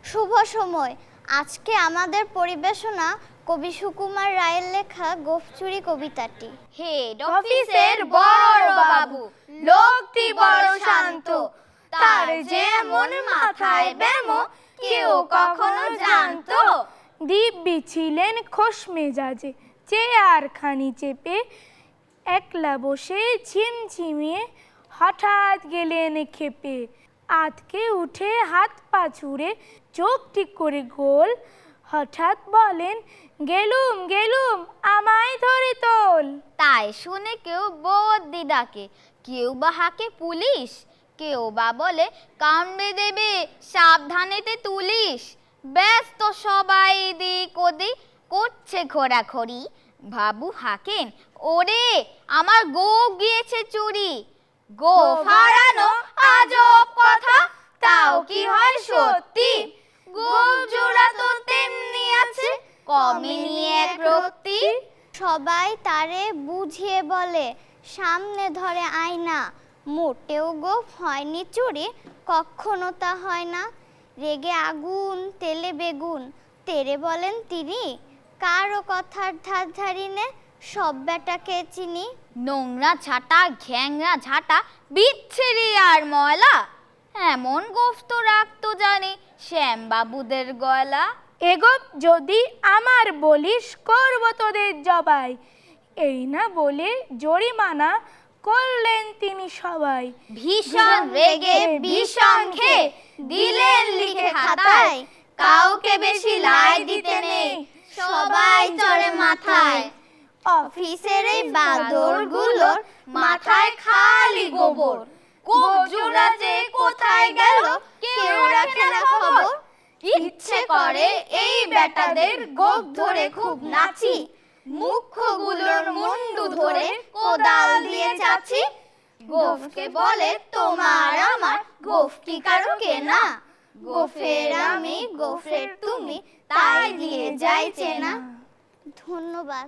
শুভ সময়। আজকে আমাদের পরিবেশনা কবি সুকুমার রায়ের লেখা গোফচুরি কবিতাটি। হেড অফিসের বড় বাবু, লোকটি বড় শান্ত, তার যেমন মাথায় ব্যামো কেউ কখনো জানতো। দিব্যি ছিলেন খোশ মেজাজে, চেয়ারখানি চেপে একলা বসে ঝিমঝিমিয়ে হঠাৎ গেলেন খেপে। আতকে উঠে হাত পা ছুড়ে চোখ ঠিক করে গোল, হঠাৎ বলেন, গেলুম গেলুম আমায় ধরে তোল। তাই শুনে কেউ বদ্যি ডাকে, কেউ বা হাঁকে পুলিশ, কেউ বা বলে কামড়ে দেবে সাবধানেতে তুলিস। ব্যস্ত সবাই এদিক ওদিক করছে ঘোরাঘুরি। বাবু হাঁকেন, ওরে আমার গোঁফ গিয়েছে চুরি। গোঁফ হারানো আজব কথা, তাও কি হয় সত্যি? গোঁফ জোড়া তো তেমনি আছে, কমেনি এক রত্তি। সবাই তারে বুঝিয়ে বলে, সামনে ধরে আয়না, মোটেও গোঁফ হয়নি চুরি, কখনো তা হয় না। রেগে আগুন তেলে বেগুন, তেরে বলেন তিনি, কারো কথার ধার ধারি নে, সব বেটাকে চিনি। নোংরা ঝাঁটা ঘ্যাংরা ঝাঁটা বিচ্ছিরি আর ময়লা, এমন গোঁফ তো রাখতো জানি শ্যামবাবুদের গলা। এগোপ যদি আমার বলিস, করব তোদের জবাই। এই না বলে জরিমানা করলেন তিনি সবাই। ভীষণ রেগে বিষম খেয়ে দিলেন লিখে খাতায়, কাউকে বেশি লাই দিতে নেই, সবাই চড়ে মাথায়। অফিসের এই বাদরগুলোর মাথায় খালি গোবর, গোঁফ জোড়া যে কোথায় গেল কেউ রাখে না খবর। ইচ্ছে করে এই বেটাদের গোঁফ ধরে খুব নাচি, মুখ্যগুলোর মুন্ডু ধরে কোদাল দিয়ে চাচি। গোঁফকে বলে তোমার আমার, গোঁফ কি কারো কেনা? গোঁফের আমি গোঁফের তুমি, তাই দিয়ে যাই চেনা। ধন্যবাদ।